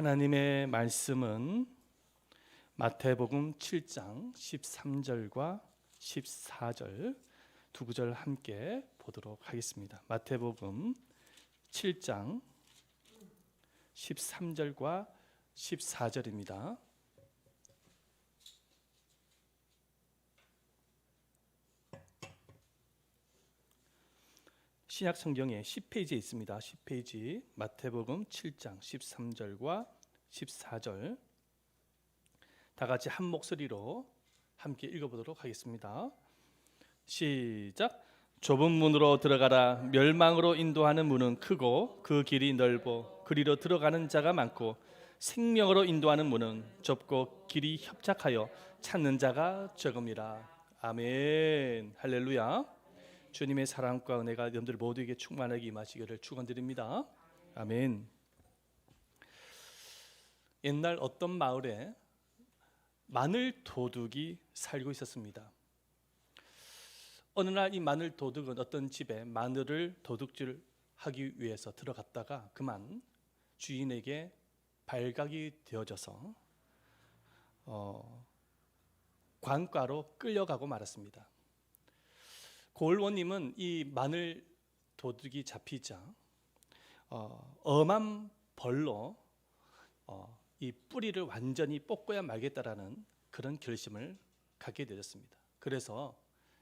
하나님의 말씀은 마태복음 7장 13절과 14절 두 구절 함께 보도록 하겠습니다. 마태복음 7장 13절과 14절입니다. 신약 성경에 10페이지에 있습니다. 10페이지 마태복음 7장 13절과 14절 다 같이 한 목소리로 함께 읽어보도록 하겠습니다. 시작. 좁은 문으로 들어가라. 멸망으로 인도하는 문은 크고 그 길이 넓어 그리로 들어가는 자가 많고 생명으로 인도하는 문은 좁고 길이 협착하여 찾는 자가 적음이라. 아멘. 할렐루야. 주님의 사랑과 은혜가 여러분들 모두에게 충만하게 임하시기를 축원드립니다. 아멘. 옛날 어떤 마을에 마늘 도둑이 살고 있었습니다. 어느 날 이 마늘 도둑은 어떤 집에 마늘을 도둑질하기 위해서 들어갔다가 그만 주인에게 발각이 되어져서 관과로 끌려가고 말았습니다. 고을원님은 이 마늘 도둑이 잡히자 엄한 벌로 이 뿌리를 완전히 뽑고야 말겠다라는 그런 결심을 갖게 되었습니다. 그래서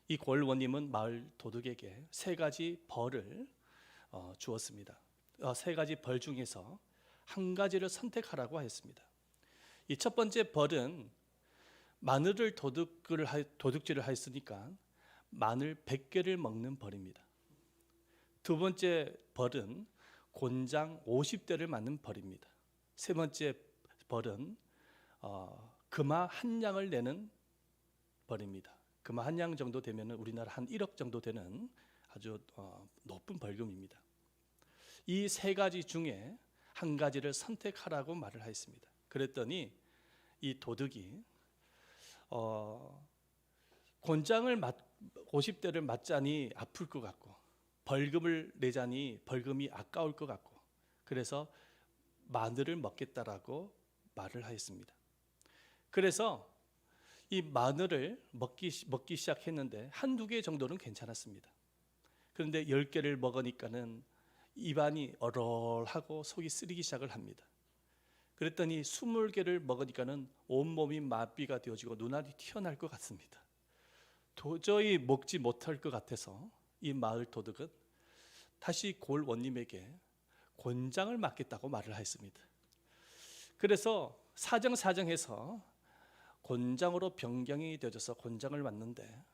이 고을원님은 마을 도둑에게 세 가지 벌을 주었습니다. 세 가지 벌 중에서 한 가지를 선택하라고 했습니다. 이 첫 번째 벌은 마늘을 도둑질을 했으니까 마늘 100개를 먹는 벌입니다. 두 번째 벌은 곤장 50대를 맞는 벌입니다. 세 번째 벌은 금화 한 양을 내는 벌입니다. 금화 한 양 정도 되면 우리나라 한 1억 정도 되는 아주 높은 벌금입니다. 이 세 가지 중에 한 가지를 선택하라고 말을 하였습니다. 그랬더니 이 도둑이 곤장을 50대를 맞자니 아플 것 같고 벌금을 내자니 벌금이 아까울 것 같고 그래서 마늘을 먹겠다라고 말을 하였습니다. 그래서 이 마늘을 먹기 시작했는데 한두 개 정도는 괜찮았습니다. 그런데 10개를 먹으니까는 입안이 얼얼하고 속이 쓰리기 시작을 합니다. 그랬더니 20개를 먹으니까는 온몸이 마비가 되어지고 눈알이 튀어나올 것 같습니다. 도저히 먹지 못할 것 같아서 이 마을 도둑은 다시 고을원님에게 곤장을 맞겠다고 말을 했습니다. 그래서 사정사정해서 곤장으로 변경이 되어져서 곤장을 맞는데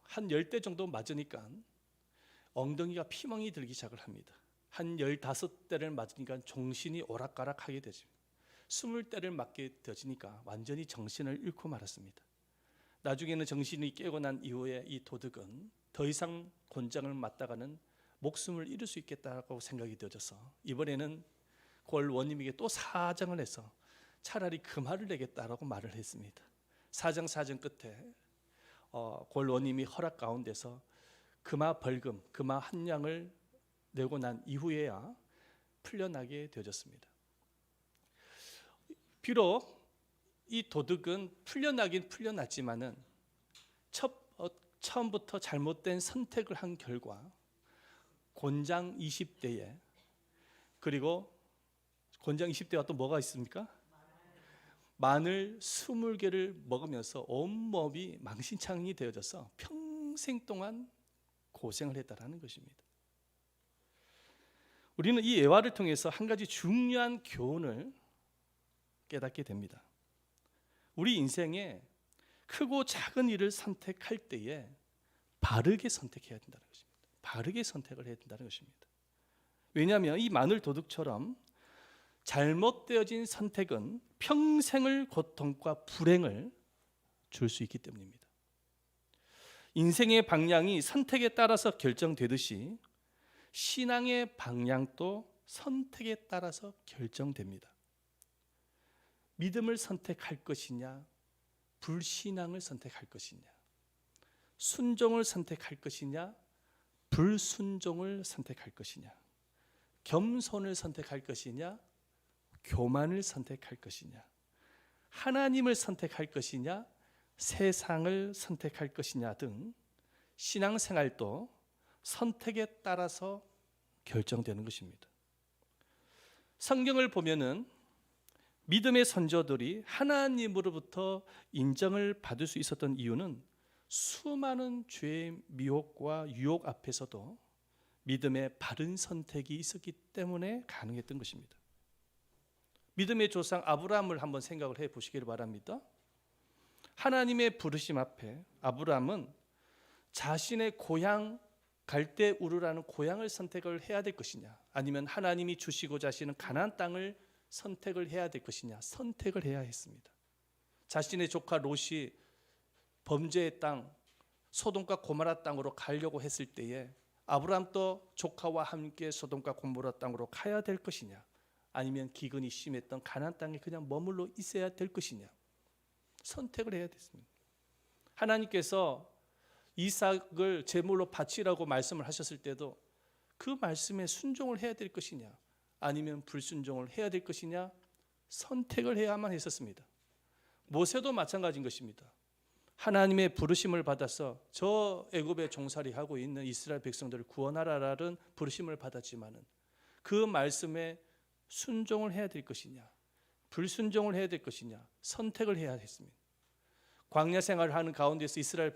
한 10대 정도 맞으니까 엉덩이가 피멍이 들기 시작을 합니다. 한 15대를 맞으니까 정신이 오락가락하게 되죠. 20대를 맞게 되어지니까 완전히 정신을 잃고 말았습니다. 나중에는 정신이 깨고 난 이후에 이 도둑은 더 이상 곤장을 맞다가는 목숨을 잃을 수 있겠다고 생각이 되어져서 이번에는 고을원님에게 또 사정을 해서 차라리 금화를 내겠다라고 말을 했습니다. 사정 끝에 고을원님이 허락 가운데서 금화 벌금, 금화 한 양을 내고 난 이후에야 풀려나게 되어졌습니다. 비록 이 도둑은 풀려나긴 풀려났지만은 처음부터 잘못된 선택을 한 결과 곤장 20대에 그리고 곤장 20대와 또 뭐가 있습니까? 마늘 20개를 먹으면서 온몸이 망신창이 되어져서 평생 동안 고생을 했다라는 것입니다. 우리는 이 예화를 통해서 한 가지 중요한 교훈을 깨닫게 됩니다. 우리 인생에 크고 작은 일을 선택할 때에 바르게 선택해야 된다는 것입니다. 바르게 선택을 해야 된다는 것입니다. 왜냐하면 이 마늘 도둑처럼 잘못되어진 선택은 평생을 고통과 불행을 줄 수 있기 때문입니다. 인생의 방향이 선택에 따라서 결정되듯이 신앙의 방향도 선택에 따라서 결정됩니다. 믿음을 선택할 것이냐, 불신앙을 선택할 것이냐, 순종을 선택할 것이냐, 불순종을 선택할 것이냐, 겸손을 선택할 것이냐, 교만을 선택할 것이냐, 하나님을 선택할 것이냐, 세상을 선택할 것이냐 등 신앙생활도 선택에 따라서 결정되는 것입니다. 성경을 보면은 믿음의 선조들이 하나님으로부터 인정을 받을 수 있었던 이유는 수많은 죄의 미혹과 유혹 앞에서도 믿음의 바른 선택이 있었기 때문에 가능했던 것입니다. 믿음의 조상 아브라함을 한번 생각을 해 보시기를 바랍니다. 하나님의 부르심 앞에 아브라함은 자신의 고향 갈대 우르라는 고향을 선택을 해야 될 것이냐, 아니면 하나님이 주시고자 하시는 가나안 땅을 선택을 해야 될 것이냐, 선택을 해야 했습니다. 자신의 조카 롯이 범죄의 땅 소돔과 고모라 땅으로 가려고 했을 때에 아브라함도 조카와 함께 소돔과 고모라 땅으로 가야 될 것이냐, 아니면 기근이 심했던 가나안 땅에 그냥 머물러 있어야 될 것이냐, 선택을 해야 됐습니다. 하나님께서 이삭을 제물로 바치라고 말씀을 하셨을 때도 그 말씀에 순종을 해야 될 것이냐, 아니면 불순종을 해야 될 것이냐, 선택을 해야만 했었습니다. 모세도 마찬가지인 것입니다. 하나님의 부르심을 받아서 저 애굽에 종살이하고 있는 이스라엘 백성들을 구원하라라는 부르심을 받았지만은 그 말씀에 순종을 해야 될 것이냐, 불순종을 해야 될 것이냐, 선택을 해야 했습니다. 광야 생활을 하는 가운데서 이스라엘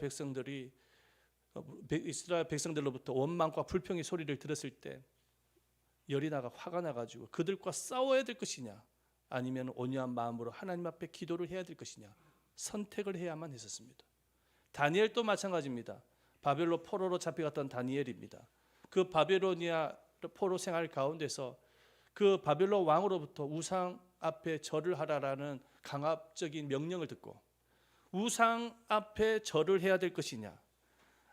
백성들로부터 원망과 불평의 소리를 들었을 때 열이 나가 화가 나가지고 그들과 싸워야 될 것이냐, 아니면 온유한 마음으로 하나님 앞에 기도를 해야 될 것이냐, 선택을 해야만 했었습니다. 다니엘도 마찬가지입니다. 바벨론 포로로 잡혀갔던 다니엘입니다. 그 바벨로니아 포로 생활 가운데서 그 바벨론 왕으로부터 우상 앞에 절을 하라라는 강압적인 명령을 듣고 우상 앞에 절을 해야 될 것이냐,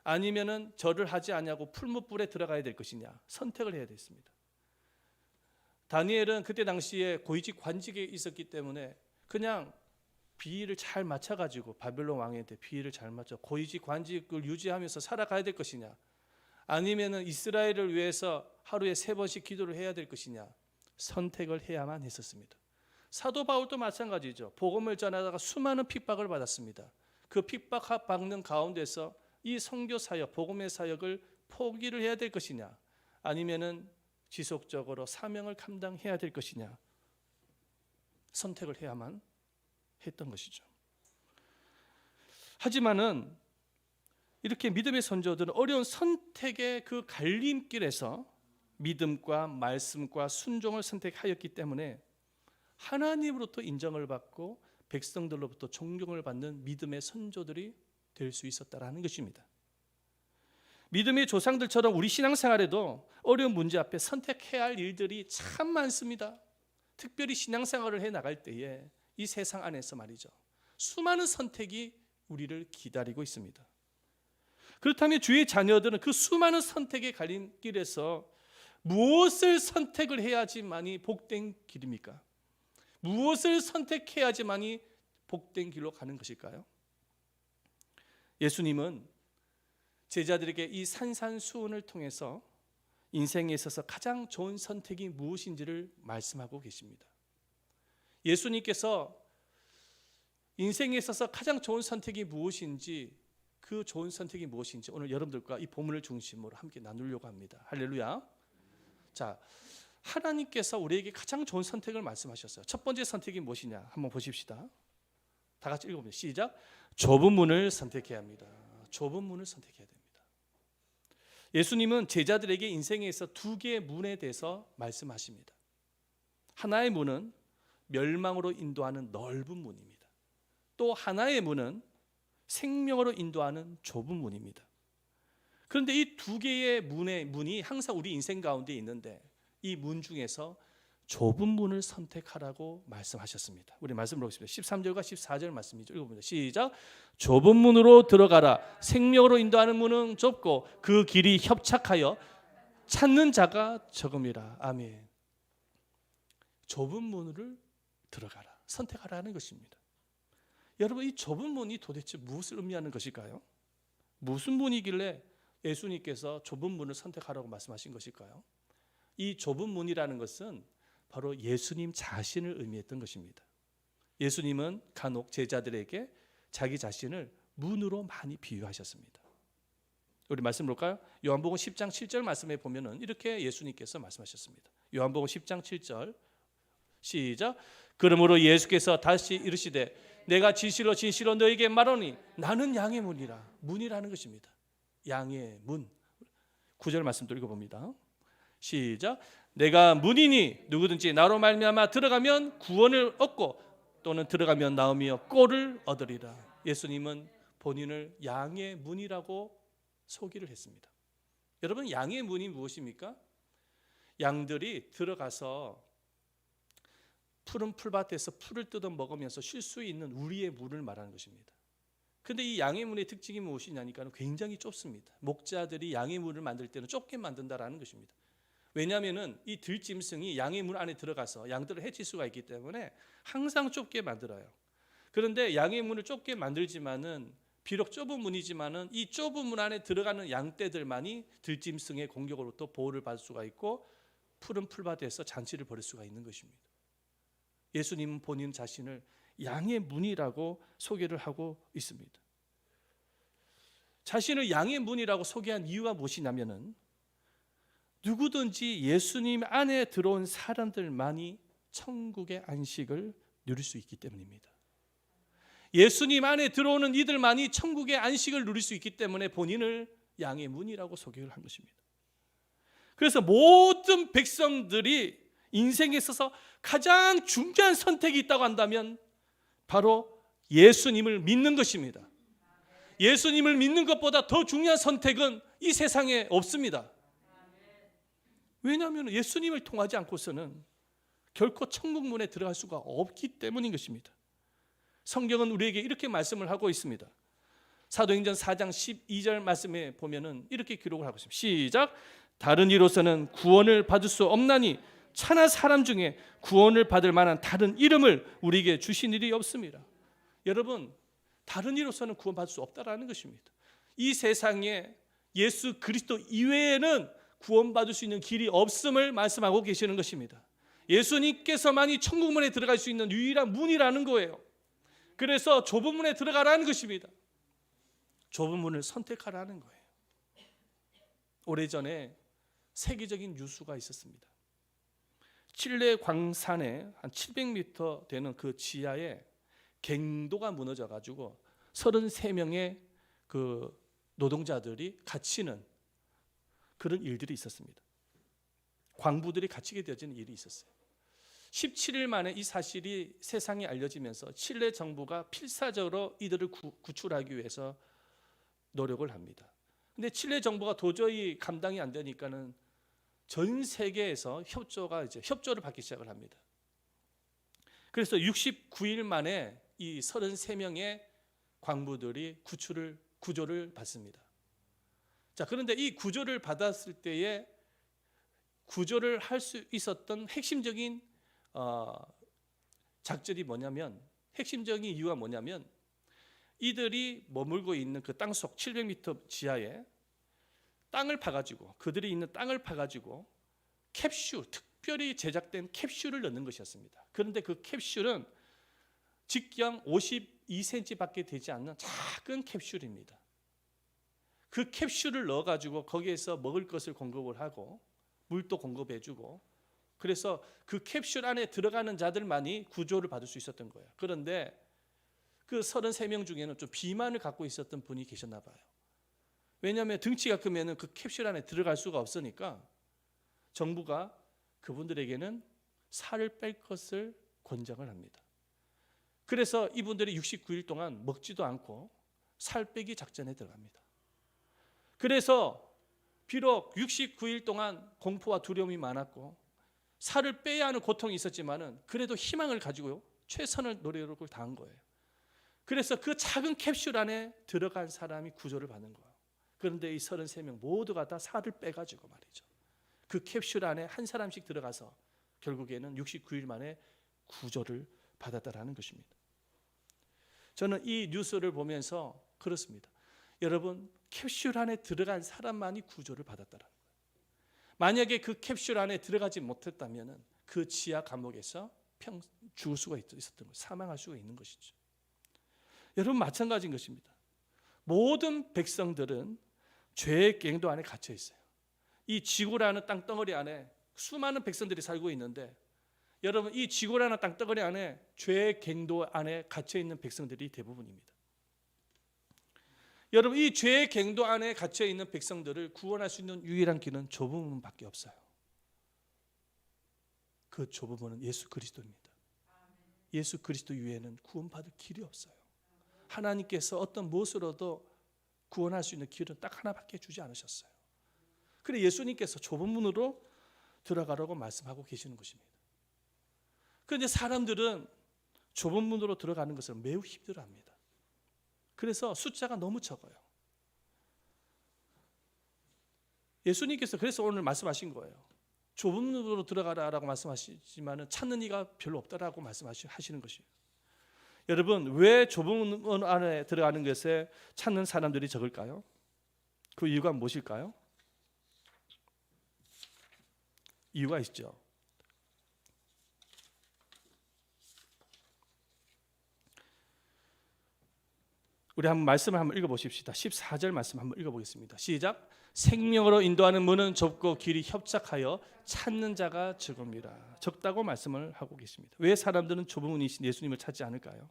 아니면은 절을 하지 않냐고 풀무불에 들어가야 될 것이냐, 선택을 해야 됐습니다. 다니엘은 그때 당시에 고위직 관직에 있었기 때문에 그냥 비위를 잘 맞춰가지고 바벨론 왕한테 비위를 잘 맞춰 고위직 관직을 유지하면서 살아가야 될 것이냐, 아니면은 이스라엘을 위해서 하루에 3번씩 기도를 해야 될 것이냐, 선택을 해야만 했었습니다. 사도 바울도 마찬가지죠. 복음을 전하다가 수많은 핍박을 받았습니다. 그 핍박받는 가운데서 이 선교 사역, 복음의 사역을 포기를 해야 될 것이냐, 아니면은 지속적으로 사명을 감당해야 될 것이냐, 선택을 해야만 했던 것이죠. 하지만은 이렇게 믿음의 선조들은 어려운 선택의 그 갈림길에서 믿음과 말씀과 순종을 선택하였기 때문에 하나님으로부터 인정을 받고 백성들로부터 존경을 받는 믿음의 선조들이 될 수 있었다라는 것입니다. 믿음의 조상들처럼 우리 신앙생활에도 어려운 문제 앞에 선택해야 할 일들이 참 많습니다. 특별히 신앙생활을 해 나갈 때에 이 세상 안에서 말이죠, 수많은 선택이 우리를 기다리고 있습니다. 그렇다면 주의 자녀들은 그 수많은 선택의 갈림길에서 무엇을 선택을 해야지만이 복된 길입니까? 무엇을 선택해야지만이 복된 길로 가는 것일까요? 예수님은 제자들에게 이 산산수훈을 통해서 인생에 있어서 가장 좋은 선택이 무엇인지를 말씀하고 계십니다. 예수님께서 인생에 있어서 가장 좋은 선택이 무엇인지, 그 좋은 선택이 무엇인지 오늘 여러분들과 이 본문을 중심으로 함께 나누려고 합니다. 할렐루야. 자, 하나님께서 우리에게 가장 좋은 선택을 말씀하셨어요. 첫 번째 선택이 무엇이냐 한번 보십시다. 다 같이 읽어보세요. 시작. 좁은 문을 선택해야 합니다. 좁은 문을 선택해야 됩니다. 예수님은 제자들에게 인생에서 2개의 문에 대해서 말씀하십니다. 하나의 문은 멸망으로 인도하는 넓은 문입니다. 또 하나의 문은 생명으로 인도하는 좁은 문입니다. 그런데 이 2개의 문이 항상 우리 인생 가운데 있는데 이 문 중에서 좁은 문을 선택하라고 말씀하셨습니다. 우리 말씀 보겠습니다. 13절과 14절 말씀이죠. 읽어봅니다. 시작. 좁은 문으로 들어가라. 생명으로 인도하는 문은 좁고 그 길이 협착하여 찾는 자가 적음이라. 아멘. 좁은 문을 들어가라. 선택하라는 것입니다. 여러분, 이 좁은 문이 도대체 무엇을 의미하는 것일까요? 무슨 문이길래 예수님께서 좁은 문을 선택하라고 말씀하신 것일까요? 이 좁은 문이라는 것은 바로 예수님 자신을 의미했던 것입니다. 예수님은 간혹 제자들에게 자기 자신을 문으로 많이 비유하셨습니다. 우리 말씀 볼까요? 요한복음 10장 7절 말씀에 보면은 이렇게 예수님께서 말씀하셨습니다. 요한복음 10장 7절 시작. 그러므로 예수께서 다시 이르시되 내가 진실로 진실로 너에게 말하노니 나는 양의 문이라. 문이라는 것입니다. 양의 문. 9절 말씀도 읽어봅니다. 시작. 내가 문이니 누구든지 나로 말미암아 들어가면 구원을 얻고 또는 들어가면 나오며 꼴을 얻으리라. 예수님은 본인을 양의 문이라고 소개를 했습니다. 여러분, 양의 문이 무엇입니까? 양들이 들어가서 푸른 풀밭에서 풀을 뜯어 먹으면서 쉴 수 있는 우리의 문을 말하는 것입니다. 그런데 이 양의 문의 특징이 무엇이냐니까 굉장히 좁습니다. 목자들이 양의 문을 만들 때는 좁게 만든다라는 것입니다. 왜냐하면 이 들짐승이 양의 문 안에 들어가서 양들을 해칠 수가 있기 때문에 항상 좁게 만들어요. 그런데 양의 문을 좁게 만들지만은 비록 좁은 문이지만은 이 좁은 문 안에 들어가는 양떼들만이 들짐승의 공격으로부터 보호를 받을 수가 있고 푸른 풀밭에서 잔치를 벌일 수가 있는 것입니다. 예수님은 본인 자신을 양의 문이라고 소개를 하고 있습니다. 자신을 양의 문이라고 소개한 이유가 무엇이냐면은 누구든지 예수님 안에 들어온 사람들만이 천국의 안식을 누릴 수 있기 때문입니다. 예수님 안에 들어오는 이들만이 천국의 안식을 누릴 수 있기 때문에 본인을 양의 문이라고 소개를 한 것입니다. 그래서 모든 백성들이 인생에 있어서 가장 중요한 선택이 있다고 한다면 바로 예수님을 믿는 것입니다. 예수님을 믿는 것보다 더 중요한 선택은 이 세상에 없습니다. 왜냐하면 예수님을 통하지 않고서는 결코 천국 문에 들어갈 수가 없기 때문인 것입니다. 성경은 우리에게 이렇게 말씀을 하고 있습니다. 사도행전 4장 12절 말씀에 보면은 이렇게 기록을 하고 있습니다. 시작. 다른 이로서는 구원을 받을 수 없나니 천하 사람 중에 구원을 받을 만한 다른 이름을 우리에게 주신 일이 없습니다. 여러분, 다른 이로서는 구원받을 수 없다라는 것입니다. 이 세상에 예수 그리스도 이외에는 구원받을 수 있는 길이 없음을 말씀하고 계시는 것입니다. 예수님께서만이 천국문에 들어갈 수 있는 유일한 문이라는 거예요. 그래서 좁은 문에 들어가라는 것입니다. 좁은 문을 선택하라는 거예요. 오래전에 세계적인 뉴스가 있었습니다. 칠레 광산에 한 700m 되는 그 지하에 갱도가 무너져 가지고 33명의 그 노동자들이 갇히는 그런 일들이 있었습니다. 광부들이 갇히게 되어지는 일이 있었어요. 17일 만에 이 사실이 세상에 알려지면서 칠레 정부가 필사적으로 이들을 구출하기 위해서 노력을 합니다. 근데 칠레 정부가 도저히 감당이 안 되니까는 전 세계에서 협조를 받기 시작을 합니다. 그래서 69일 만에 이 33명의 광부들이 구조를 받습니다. 자, 그런데 이 구조를 받았을 때에 구조를 할 수 있었던 핵심적인 작전이 뭐냐면, 핵심적인 이유가 뭐냐면 이들이 머물고 있는 그 땅속 700m 지하에 땅을 파가지고, 그들이 있는 땅을 파가지고 캡슐, 특별히 제작된 캡슐을 넣는 것이었습니다. 그런데 그 캡슐은 직경 52cm밖에 되지 않는 작은 캡슐입니다. 그 캡슐을 넣어가지고 거기에서 먹을 것을 공급을 하고 물도 공급해주고, 그래서 그 캡슐 안에 들어가는 자들만이 구조를 받을 수 있었던 거예요. 그런데 그 33명 중에는 좀 비만을 갖고 있었던 분이 계셨나 봐요. 왜냐하면 등치가 크면 그 캡슐 안에 들어갈 수가 없으니까 정부가 그분들에게는 살을 뺄 것을 권장을 합니다. 그래서 이분들이 69일 동안 먹지도 않고 살 빼기 작전에 들어갑니다. 그래서 비록 69일 동안 공포와 두려움이 많았고 살을 빼야 하는 고통이 있었지만은 그래도 희망을 가지고 최선을 노력을 다한 거예요. 그래서 그 작은 캡슐 안에 들어간 사람이 구조를 받는 거예요. 그런데 이 33명 모두가 다 살을 빼가지고 말이죠, 그 캡슐 안에 한 사람씩 들어가서 결국에는 69일 만에 구조를 받았다라는 것입니다. 저는 이 뉴스를 보면서 그렇습니다. 여러분, 캡슐 안에 들어간 사람만이 구조를 받았다라는 거예요. 만약에 그 캡슐 안에 들어가지 못했다면 그 지하 감옥에서 죽을 수가 있었던 거예요. 사망할 수가 있는 것이죠. 여러분 마찬가지인 것입니다. 모든 백성들은 죄의 갱도 안에 갇혀 있어요. 이 지구라는 땅덩어리 안에 수많은 백성들이 살고 있는데 여러분 이 지구라는 땅덩어리 안에 죄의 갱도 안에 갇혀 있는 백성들이 대부분입니다. 여러분 이 죄의 갱도 안에 갇혀 있는 백성들을 구원할 수 있는 유일한 길은 좁은 문밖에 없어요. 그 좁은 문은 예수 그리스도입니다. 예수 그리스도 이외에는 구원받을 길이 없어요. 하나님께서 어떤 무엇으로도 구원할 수 있는 길은 딱 하나밖에 주지 않으셨어요. 그래 예수님께서 좁은 문으로 들어가라고 말씀하고 계시는 것입니다. 그런데 사람들은 좁은 문으로 들어가는 것을 매우 힘들어합니다. 그래서 숫자가 너무 적어요. 예수님께서 그래서 오늘 말씀하신 거예요. 좁은 문으로 들어가라라고 말씀하시지만 찾는 이가 별로 없다라고 말씀하시는 것이에요. 여러분 왜 좁은 문 안에 들어가는 것에 찾는 사람들이 적을까요? 그 이유가 무엇일까요? 이유가 있죠. 우리 한번 말씀을 한번 읽어보십시다. 14절 말씀 한번 읽어보겠습니다. 시작. 생명으로 인도하는 문은 좁고 길이 협착하여 찾는 자가 적음이라. 적다고 말씀을 하고 계십니다. 왜 사람들은 좁은 문이신 예수님을 찾지 않을까요?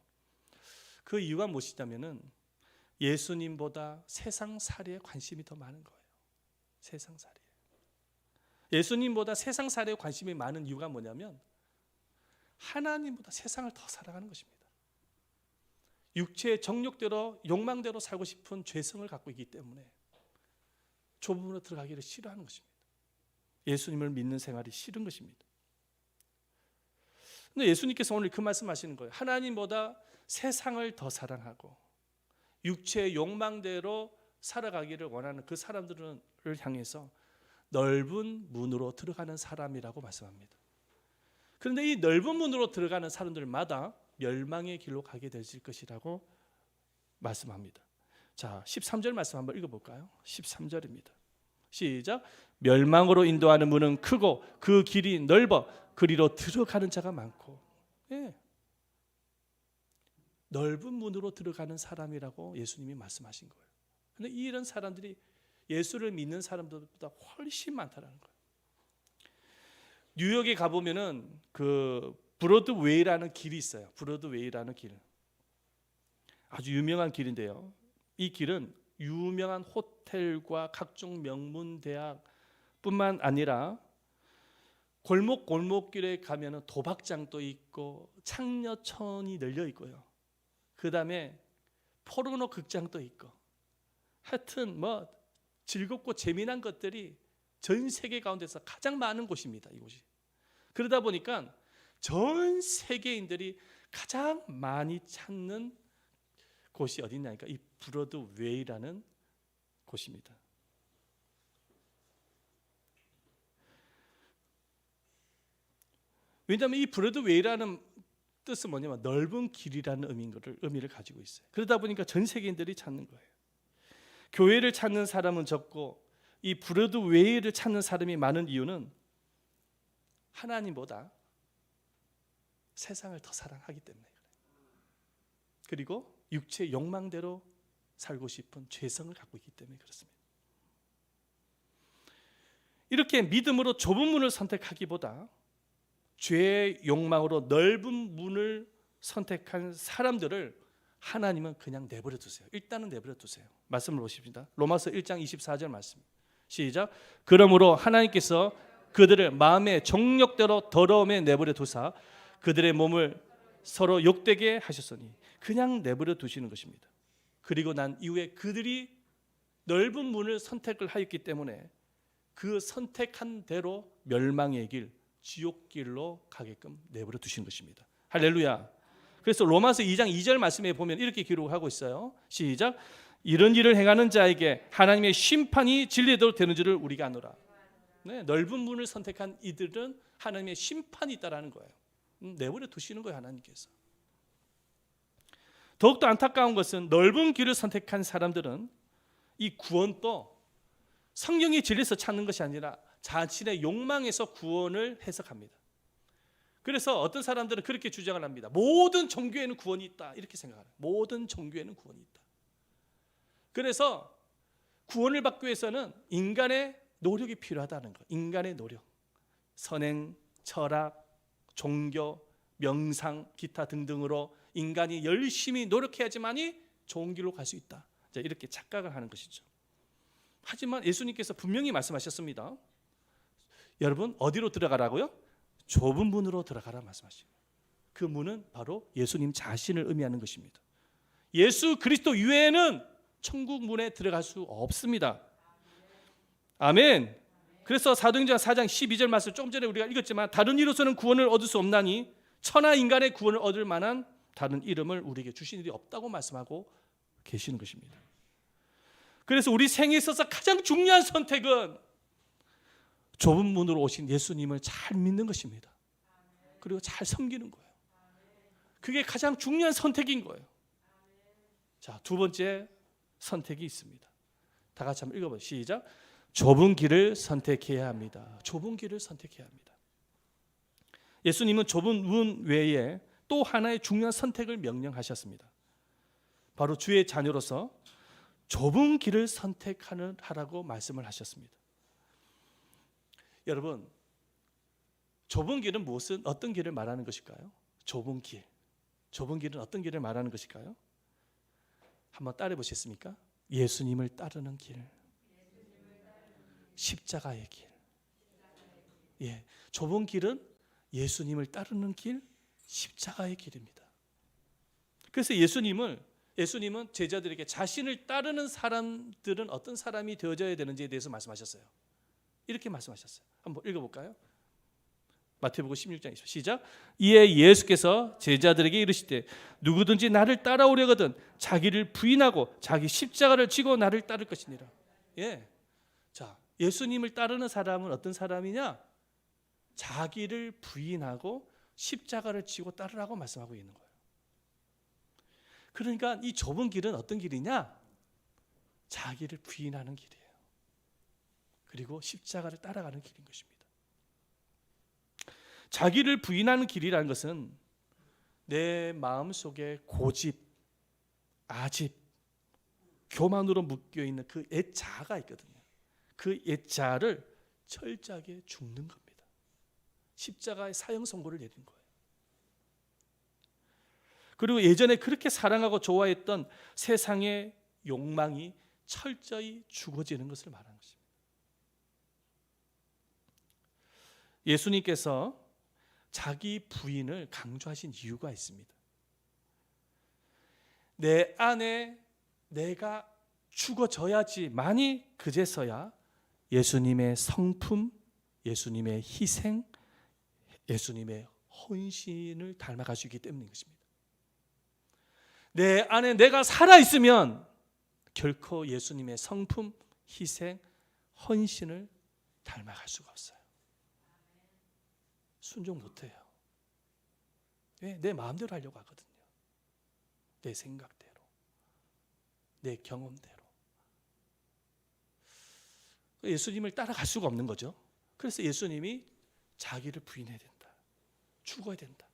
그 이유가 무엇이냐면은 예수님보다 세상 살이에 관심이 더 많은 거예요. 세상 살이. 예수님보다 세상 살이에 관심이 많은 이유가 뭐냐면 하나님보다 세상을 더 사랑하는 것입니다. 육체의 정욕대로 욕망대로 살고 싶은 죄성을 갖고 있기 때문에 좁은 문으로 들어가기를 싫어하는 것입니다. 예수님을 믿는 생활이 싫은 것입니다. 근데 예수님께서 오늘 그 말씀하시는 거예요. 하나님보다 세상을 더 사랑하고 육체의 욕망대로 살아가기를 원하는 그 사람들을 향해서 넓은 문으로 들어가는 사람이라고 말씀합니다. 그런데 이 넓은 문으로 들어가는 사람들마다 멸망의 길로 가게 되실 것이라고 말씀합니다. 자, 13절 말씀 한번 읽어볼까요? 13절입니다. 시작. 멸망으로 인도하는 문은 크고 그 길이 넓어 그리로 들어가는 자가 많고. 예. 넓은 문으로 들어가는 사람이라고 예수님이 말씀하신 거예요. 그런데 이런 사람들이 예수를 믿는 사람들보다 훨씬 많다는 거예요. 뉴욕에 가보면은 그 브로드웨이라는 길이 있어요. 브로드웨이라는 길. 아주 유명한 길인데요. 이 길은 유명한 호텔과 각종 명문 대학뿐만 아니라 골목골목길에 가면은 도박장도 있고 창녀촌이 널려 있고요. 그 다음에 포르노 극장도 있고 하여튼 뭐 즐겁고 재미난 것들이 전 세계 가운데서 가장 많은 곳입니다. 이곳이. 그러다 보니까 전 세계인들이 가장 많이 찾는 곳이 어디냐니까 이 브로드웨이라는 곳입니다. 왜냐하면 이 브로드웨이라는 뜻은 뭐냐면 넓은 길이라는 의미를 가지고 있어요. 그러다 보니까 전 세계인들이 찾는 거예요. 교회를 찾는 사람은 적고 이 브로드웨이를 찾는 사람이 많은 이유는 하나님보다 세상을 더 사랑하기 때문에 그래요. 그리고 육체의 욕망대로 살고 싶은 죄성을 갖고 있기 때문에 그렇습니다. 이렇게 믿음으로 좁은 문을 선택하기보다 죄의 욕망으로 넓은 문을 선택한 사람들을 하나님은 그냥 내버려 두세요. 일단은 내버려 두세요. 말씀을 보십시다. 로마서 1장 24절 말씀. 시작. 그러므로 하나님께서 그들을 마음의 정욕대로 더러움에 내버려 두사 그들의 몸을 서로 욕되게 하셨으니 그냥 내버려 두시는 것입니다. 그리고 난 이후에 그들이 넓은 문을 선택을 하였기 때문에 그 선택한 대로 멸망의 길, 지옥길로 가게끔 내버려 두시는 것입니다. 할렐루야. 그래서 로마서 2장 2절 말씀에 보면 이렇게 기록하고 있어요. 시작. 이런 일을 행하는 자에게 하나님의 심판이 진리대로 되는 줄을 우리가 아노라. 네, 넓은 문을 선택한 이들은 하나님의 심판이 있다라는 거예요. 내버려 두시는 거예요, 하나님께서. 더욱더 안타까운 것은 넓은 길을 선택한 사람들은 이 구원도 성경의 진리에서 찾는 것이 아니라 자신의 욕망에서 구원을 해석합니다. 그래서 어떤 사람들은 그렇게 주장을 합니다. 모든 종교에는 구원이 있다, 이렇게 생각해요. 모든 종교에는 구원이 있다. 그래서 구원을 받기 위해서는 인간의 노력이 필요하다는 거. 인간의 노력, 선행, 철학, 종교, 명상, 기타 등등으로 인간이 열심히 노력해야지만이 좋은 길로 갈 수 있다. 이렇게 착각을 하는 것이죠. 하지만 예수님께서 분명히 말씀하셨습니다. 여러분, 어디로 들어가라고요? 좁은 문으로 들어가라 말씀하시고, 그 문은 바로 예수님 자신을 의미하는 것입니다. 예수 그리스도 이외에는 천국 문에 들어갈 수 없습니다. 아멘. 그래서 사도행전 4장 12절 말씀 조금 전에 우리가 읽었지만, 다른 이로서는 구원을 얻을 수 없나니 천하 인간의 구원을 얻을 만한 다른 이름을 우리에게 주신 일이 없다고 말씀하고 계시는 것입니다. 그래서 우리 생에 있어서 가장 중요한 선택은 좁은 문으로 오신 예수님을 잘 믿는 것입니다. 그리고 잘 섬기는 거예요. 그게 가장 중요한 선택인 거예요. 자, 두 번째 선택이 있습니다. 다 같이 한번 읽어보세요. 시작. 좁은 길을 선택해야 합니다. 좁은 길을 선택해야 합니다. 예수님은 좁은 문 외에 또 하나의 중요한 선택을 명령하셨습니다. 바로 주의 자녀로서 좁은 길을 선택하라고 말씀을 하셨습니다. 여러분, 좁은 길은 무엇은 어떤 길을 말하는 것일까요? 좁은 길. 좁은 길은 어떤 길을 말하는 것일까요? 한번 따라해 보셨습니까? 예수님을 따르는 길. 십자가의 길. 예, 좁은 길은 예수님을 따르는 길, 십자가의 길입니다. 그래서 예수님은 제자들에게 자신을 따르는 사람들은 어떤 사람이 되어져야 되는지에 대해서 말씀하셨어요. 이렇게 말씀하셨어요. 한번 읽어볼까요? 마태복음 16장 20절 시작. 이에 예수께서 제자들에게 이르시되 누구든지 나를 따라오려거든 자기를 부인하고 자기 십자가를 지고 나를 따를 것이니라. 예, 자, 예수님을 따르는 사람은 어떤 사람이냐? 자기를 부인하고 십자가를 지고 따르라고 말씀하고 있는 거예요. 그러니까 이 좁은 길은 어떤 길이냐? 자기를 부인하는 길이에요. 그리고 십자가를 따라가는 길인 것입니다. 자기를 부인하는 길이라는 것은 내 마음속에 고집, 아집, 교만으로 묶여있는 그 애자가 있거든요. 그 애자를 철저하게 죽는 겁니다. 십자가의 사형 선고를 내린 거예요. 그리고 예전에 그렇게 사랑하고 좋아했던 세상의 욕망이 철저히 죽어지는 것을 말하는 것입니다. 예수님께서 자기 부인을 강조하신 이유가 있습니다. 내 안에 내가 죽어져야지만이 그제서야 예수님의 성품, 예수님의 희생, 예수님의 헌신을 닮아갈 수 있기 때문인 것입니다. 내 안에 내가 살아있으면 결코 예수님의 성품, 희생, 헌신을 닮아갈 수가 없어요. 순종 못해요. 내 마음대로 하려고 하거든요. 내 생각대로, 내 경험대로. 예수님을 따라갈 수가 없는 거죠. 그래서 예수님이 자기를 부인해야 된다. 죽어야 된다.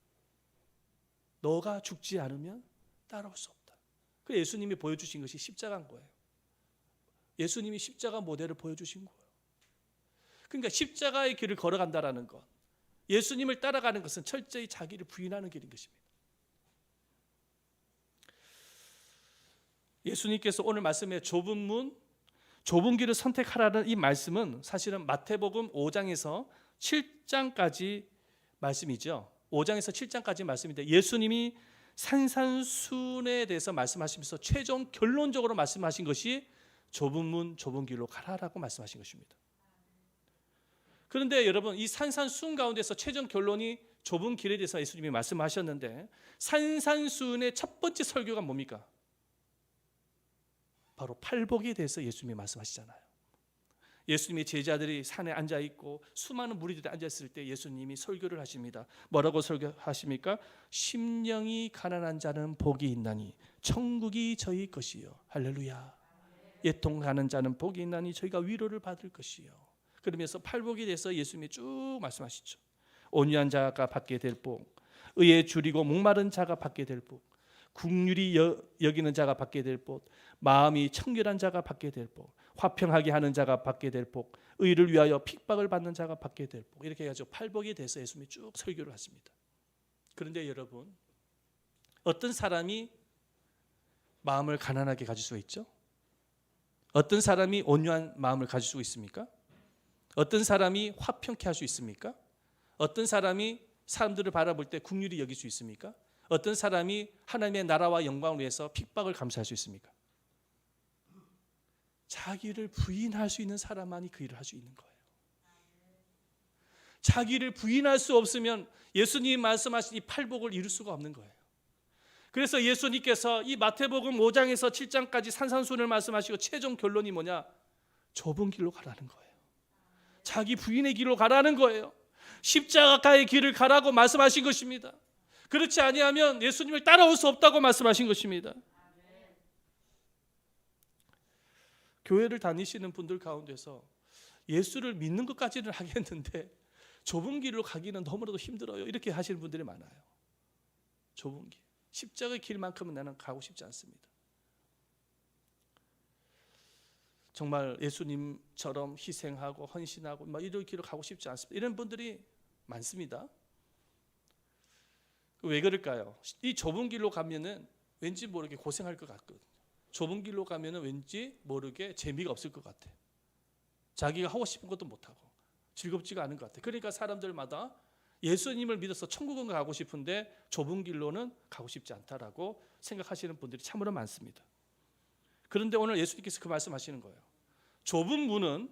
너가 죽지 않으면 따라올 수 없다. 그 예수님이 보여주신 것이 십자가인 거예요. 예수님이 십자가 모델을 보여주신 거예요. 그러니까 십자가의 길을 걸어간다라는 것, 예수님을 따라가는 것은 철저히 자기를 부인하는 길인 것입니다. 예수님께서 오늘 말씀에 좁은 문, 좁은 길을 선택하라는 이 말씀은 사실은 마태복음 5장에서 7장까지 말씀이죠. 5장에서 7장까지 말씀인데 예수님이 산산순에 대해서 말씀하시면서 최종 결론적으로 말씀하신 것이 좁은 문, 좁은 길로 가라라고 말씀하신 것입니다. 그런데 여러분, 이 산산순 가운데서 최종 결론이 좁은 길에 대해서 예수님이 말씀하셨는데, 산산순의 첫 번째 설교가 뭡니까? 바로 팔복에 대해서 예수님이 말씀하시잖아요. 예수님의 제자들이 산에 앉아 있고 수많은 무리들이 앉아 있을 때 예수님이 설교를 하십니다. 뭐라고 설교하십니까? 심령이 가난한 자는 복이 있나니 천국이 저희 것이요. 할렐루야. 애통하는 자는 복이 있나니 저희가 위로를 받을 것이요. 그러면서 팔복에 대해서 예수님이 쭉 말씀하시죠. 온유한 자가 받게 될 복, 의에 줄이고 목마른 자가 받게 될 복, 긍휼히 여기는 자가 받게 될 복, 마음이 청결한 자가 받게 될 복, 화평하게 하는 자가 받게 될 복, 의를 위하여 핍박을 받는 자가 받게 될 복. 이렇게 해가지고 팔복에 대해서 예수님이 쭉 설교를 하십니다. 그런데 여러분, 어떤 사람이 마음을 가난하게 가질 수 있죠? 어떤 사람이 온유한 마음을 가질 수 있습니까? 어떤 사람이 화평케 할 수 있습니까? 어떤 사람이 사람들을 바라볼 때 긍휼히 여길 수 있습니까? 어떤 사람이 하나님의 나라와 영광을 위해서 핍박을 감수할 수 있습니까? 자기를 부인할 수 있는 사람만이 그 일을 할 수 있는 거예요. 자기를 부인할 수 없으면 예수님이 말씀하신 이 팔복을 이룰 수가 없는 거예요. 그래서 예수님께서 이 마태복음 5장에서 7장까지 산산수훈을 말씀하시고 최종 결론이 뭐냐? 좁은 길로 가라는 거예요. 자기 부인의 길로 가라는 거예요. 십자가의 길을 가라고 말씀하신 것입니다. 그렇지 아니하면 예수님을 따라올 수 없다고 말씀하신 것입니다. 교회를 다니시는 분들 가운데서 예수를 믿는 것까지는 하겠는데 좁은 길로 가기는 너무나도 힘들어요. 이렇게 하시는 분들이 많아요. 좁은 길. 십자가의 길만큼은 나는 가고 싶지 않습니다. 정말 예수님처럼 희생하고 헌신하고 이런 길을 가고 싶지 않습니다. 이런 분들이 많습니다. 왜 그럴까요? 이 좁은 길로 가면은 왠지 모르게 고생할 것 같거든요. 좁은 길로 가면은 왠지 모르게 재미가 없을 것 같아. 자기가 하고 싶은 것도 못하고 즐겁지가 않은 것 같아. 그러니까 사람들마다 예수님을 믿어서 천국은 가고 싶은데 좁은 길로는 가고 싶지 않다라고 생각하시는 분들이 참으로 많습니다. 그런데 오늘 예수님께서 그 말씀하시는 거예요. 좁은 문은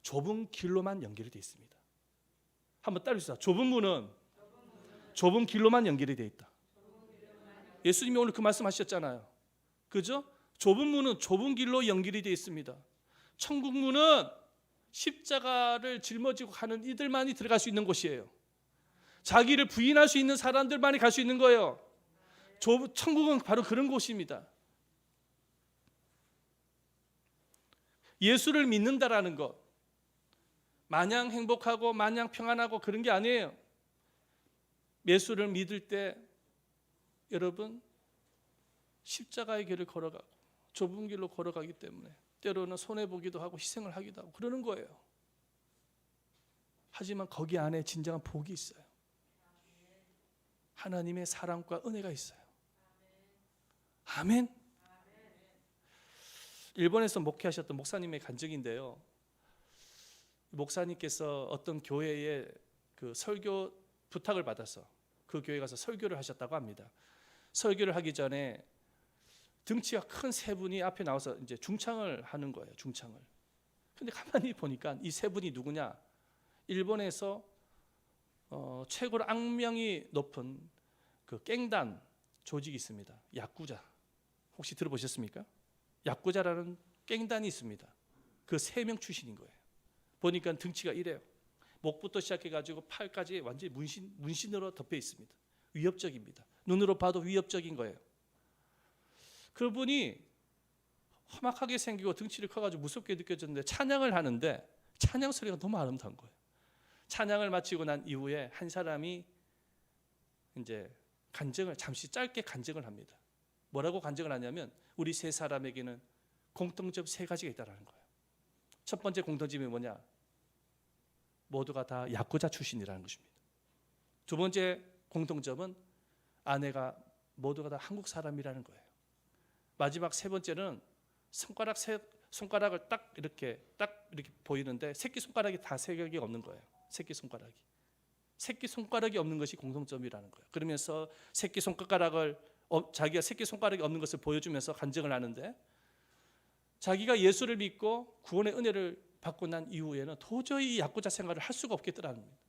좁은 길로만 연결이 되어 있습니다. 한번 따라해주세요. 좁은 문은 좁은 길로만 연결이 되어 있다. 예수님이 오늘 그 말씀하셨잖아요. 그죠? 좁은 문은 좁은 길로 연결이 되어 있습니다. 천국 문은 십자가를 짊어지고 가는 이들만이 들어갈 수 있는 곳이에요. 자기를 부인할 수 있는 사람들만이 갈 수 있는 거예요. 천국은 바로 그런 곳입니다. 예수를 믿는다라는 것, 마냥 행복하고 마냥 평안하고 그런 게 아니에요. 예수를 믿을 때 여러분 십자가의 길을 걸어가고 좁은 길로 걸어가기 때문에 때로는 손해보기도 하고 희생을 하기도 하고 그러는 거예요. 하지만 거기 안에 진정한 복이 있어요. 하나님의 사랑과 은혜가 있어요. 아멘. 일본에서 목회하셨던 목사님의 간증인데요. 목사님께서 어떤 교회에 그 설교 부탁을 받아서 그 교회 가서 설교를 하셨다고 합니다. 설교를 하기 전에 등치가 큰 세 분이 앞에 나와서 이제 중창을 하는 거예요. 중창을. 근데 가만히 보니까 이 세 분이 누구냐? 일본에서 최고로 악명이 높은 그 깽단 조직이 있습니다. 야쿠자. 혹시 들어보셨습니까? 야쿠자라는 깽단이 있습니다. 그 3명 출신인 거예요. 보니까 등치가 이래요. 목부터 시작해가지고 팔까지 완전히 문신으로 덮여 있습니다. 위협적입니다. 눈으로 봐도 위협적인 거예요. 그분이 험악하게 생기고 등치를 커가지고 무섭게 느껴졌는데 찬양을 하는데 찬양 소리가 너무 아름다운 거예요. 찬양을 마치고 난 이후에 한 사람이 이제 잠시 짧게 간증을 합니다. 뭐라고 간증을 하냐면 우리 세 사람에게는 공통점 3가지가 있다는 거예요. 첫 번째 공통점이 뭐냐? 모두가 다 야쿠자 출신이라는 것입니다. 두 번째 공통점은 아내가 모두가 다 한국 사람이라는 거예요. 마지막 세 번째는 손가락을 딱 이렇게 보이는데 새끼손가락이 다 새각이 없는 거예요. 새끼손가락이 없는 것이 공통점이라는 거예요. 그러면서 자기가 새끼손가락이 없는 것을 보여주면서 간증을 하는데 자기가 예수를 믿고 구원의 은혜를 받고 난 이후에는 도저히 야쿠자 생활을 할 수가 없겠더라는 겁니다.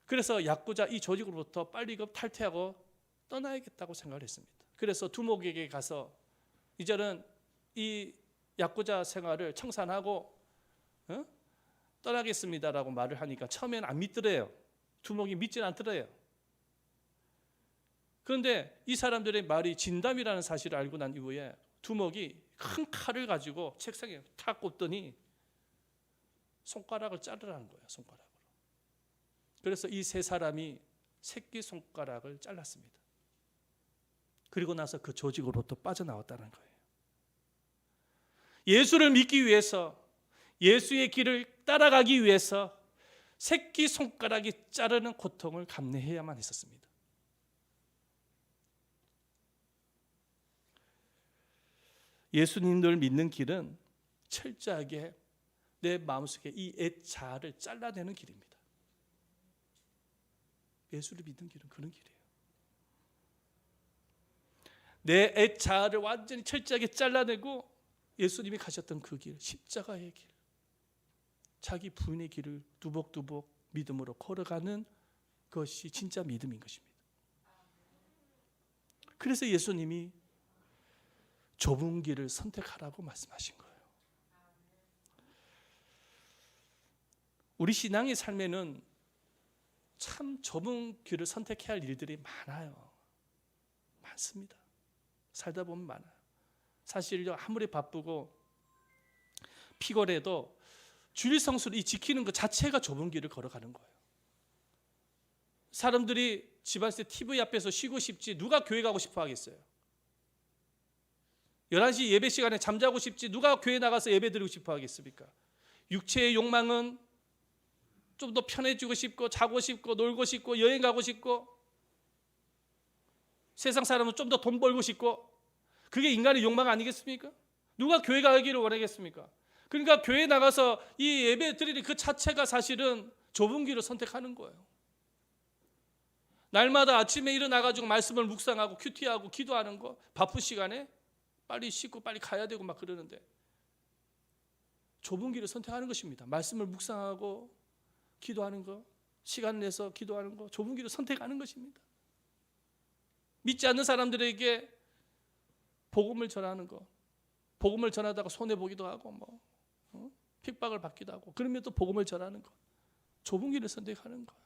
그래서 야쿠자 이 조직으로부터 빨리 탈퇴하고 떠나야겠다고 생각을 했습니다. 그래서 두목에게 가서 이제는 이 야쿠자 생활을 청산하고 떠나겠습니다라고 말을 하니까 처음에는 안 믿더래요. 두목이 믿지는 않더래요. 그런데 이 사람들의 말이 진담이라는 사실을 알고 난 이후에 두목이 큰 칼을 가지고 책상에 탁 꽂더니 손가락을 자르라는 거예요. 손가락으로. 그래서 이 세 사람이 새끼손가락을 잘랐습니다. 그리고 나서 그 조직으로부터 빠져나왔다는 거예요. 예수를 믿기 위해서, 예수의 길을 따라가기 위해서 새끼손가락이 자르는 고통을 감내해야만 했었습니다. 예수님을 믿는 길은 철저하게 내 마음속에 이 애자를 잘라내는 길입니다. 예수를 믿는 길은 그런 길이에요. 내 애자를 완전히 철저하게 잘라내고 예수님이 가셨던 그 길, 십자가의 길, 자기 부인의 길을 두벅두벅 믿음으로 걸어가는 것이 진짜 믿음인 것입니다. 그래서 예수님이 좁은 길을 선택하라고 말씀하신 거예요. 우리 신앙의 삶에는 참 좁은 길을 선택해야 할 일들이 많습니다. 살다 보면 많아요. 사실 아무리 바쁘고 피곤해도 주일 성수를 지키는 것 자체가 좁은 길을 걸어가는 거예요. 사람들이 집안에서 TV 앞에서 쉬고 싶지 누가 교회 가고 싶어 하겠어요? 11시 예배 시간에 잠자고 싶지 누가 교회 나가서 예배 드리고 싶어 하겠습니까? 육체의 욕망은 좀 더 편해지고 싶고 자고 싶고 놀고 싶고 여행 가고 싶고 세상 사람은 좀 더 돈 벌고 싶고 그게 인간의 욕망 아니겠습니까? 누가 교회 가기를 원하겠습니까? 그러니까 교회 나가서 이 예배 드리는 그 자체가 사실은 좁은 길을 선택하는 거예요. 날마다 아침에 일어나가지고 말씀을 묵상하고 큐티하고 기도하는 거 바쁜 시간에 빨리 씻고 빨리 가야 되고 막 그러는데 좁은 길을 선택하는 것입니다. 말씀을 묵상하고 기도하는 거, 시간 내서 기도하는 거, 좁은 길을 선택하는 것입니다. 믿지 않는 사람들에게 복음을 전하는 거, 복음을 전하다가 손해 보기도 하고 핍박을 받기도 하고 그러면 또 복음을 전하는 거, 좁은 길을 선택하는 거예요.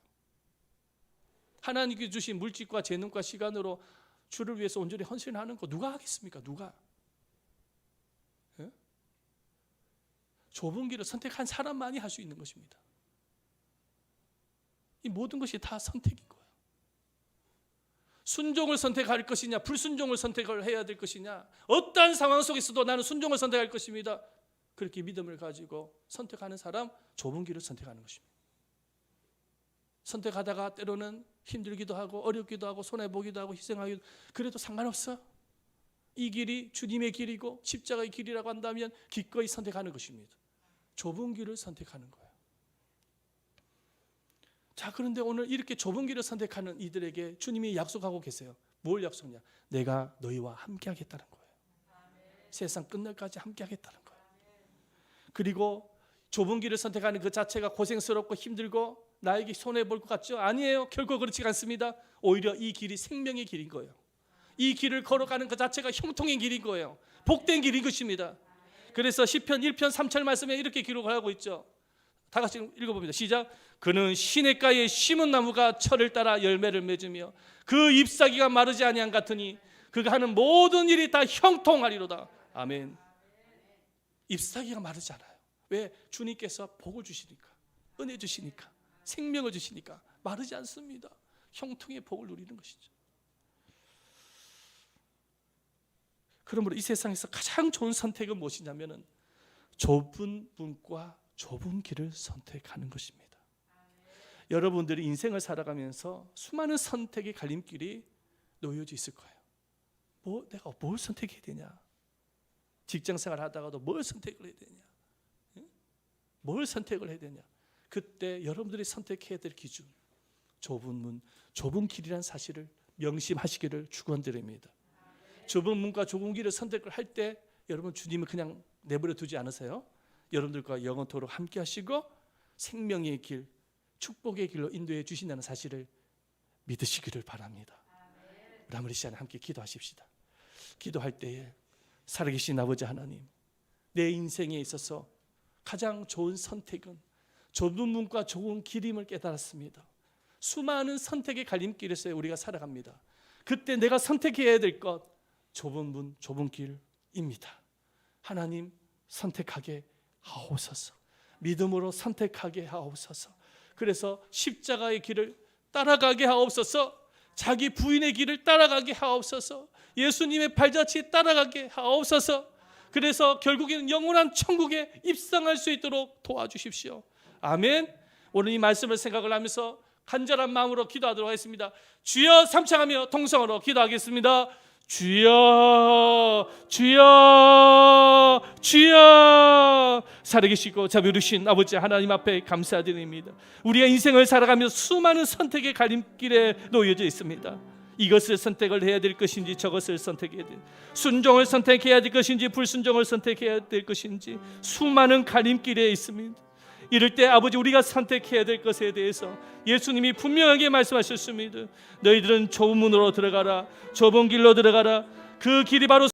하나님께 주신 물질과 재능과 시간으로 주를 위해서 온전히 헌신하는 거 누가 하겠습니까? 누가? 예? 좁은 길을 선택한 사람만이 할 수 있는 것입니다. 이 모든 것이 다 선택인 거예요. 순종을 선택할 것이냐 불순종을 선택을 해야 될 것이냐, 어떠한 상황 속에서도 나는 순종을 선택할 것입니다. 그렇게 믿음을 가지고 선택하는 사람, 좁은 길을 선택하는 것입니다. 선택하다가 때로는 힘들기도 하고 어렵기도 하고 손해보기도 하고 희생하기도, 그래도 상관없어. 이 길이 주님의 길이고 십자가의 길이라고 한다면 기꺼이 선택하는 것입니다. 좁은 길을 선택하는 거예요. 자, 그런데 오늘 이렇게 좁은 길을 선택하는 이들에게 주님이 약속하고 계세요. 뭘 약속냐? 내가 너희와 함께 하겠다는 거예요. 세상 끝날까지 함께 하겠다는 거예요. 그리고 좁은 길을 선택하는 그 자체가 고생스럽고 힘들고 나에게 손해볼 것 같죠? 아니에요. 결코 그렇지 않습니다. 오히려 이 길이 생명의 길인 거예요. 이 길을 걸어가는 그 자체가 형통의 길인 거예요. 복된 길인 것입니다. 그래서 시편 1편 3절 말씀에 이렇게 기록을 하고 있죠. 다 같이 읽어봅니다. 시작. 그는 시냇가에 심은 나무가 철을 따라 열매를 맺으며 그 잎사귀가 마르지 아니한 같으니 그가 하는 모든 일이 다 형통하리로다. 아멘. 잎사귀가 마르지 않아요. 왜? 주님께서 복을 주시니까, 은혜 주시니까, 생명을 주시니까 마르지 않습니다. 형통의 복을 누리는 것이죠. 그러므로 이 세상에서 가장 좋은 선택은 무엇이냐면 좁은 문과 좁은 길을 선택하는 것입니다. 여러분들이 인생을 살아가면서 수많은 선택의 갈림길이 놓여져 있을 거예요. 내가 뭘 선택해야 되냐? 직장생활 하다가도 뭘 선택을 해야 되냐? 뭘 선택을 해야 되냐? 그때 여러분들이 선택해야 될 기준, 좁은 문, 좁은 길이라는 사실을 명심하시기를 축원드립니다. 좁은 문과 좁은 길을 선택을 할 때 여러분 주님은 그냥 내버려 두지 않으세요. 여러분들과 영원토록 함께 하시고 생명의 길, 축복의 길로 인도해 주신다는 사실을 믿으시기를 바랍니다. 우리 시간에 함께 기도하십시다. 기도할 때에 살아계신 아버지 하나님, 내 인생에 있어서 가장 좋은 선택은 좁은 문과 좁은 길임을 깨달았습니다. 수많은 선택의 갈림길에서 우리가 살아갑니다. 그때 내가 선택해야 될 것, 좁은 문, 좁은 길입니다. 하나님, 선택하게 하옵소서. 믿음으로 선택하게 하옵소서. 그래서 십자가의 길을 따라가게 하옵소서. 자기 부인의 길을 따라가게 하옵소서. 예수님의 발자취에 따라가게 하옵소서. 그래서 결국에는 영원한 천국에 입성할 수 있도록 도와주십시오. 아멘. 오늘 이 말씀을 생각을 하면서 간절한 마음으로 기도하도록 하겠습니다. 주여 삼창하며 통성으로 기도하겠습니다. 주여 주여 주여. 살아계시고 자비로우신 아버지 하나님 앞에 감사드립니다. 우리의 인생을 살아가며 수많은 선택의 갈림길에 놓여져 있습니다. 이것을 선택을 해야 될 것인지 저것을 선택해야 될, 순종을 선택해야 될 것인지 불순종을 선택해야 될 것인지 수많은 갈림길에 있습니다. 이럴 때 아버지 우리가 선택해야 될 것에 대해서 예수님이 분명하게 말씀하셨습니다. 너희들은 좁은 문으로 들어가라, 좁은 길로 들어가라. 그 길이 바로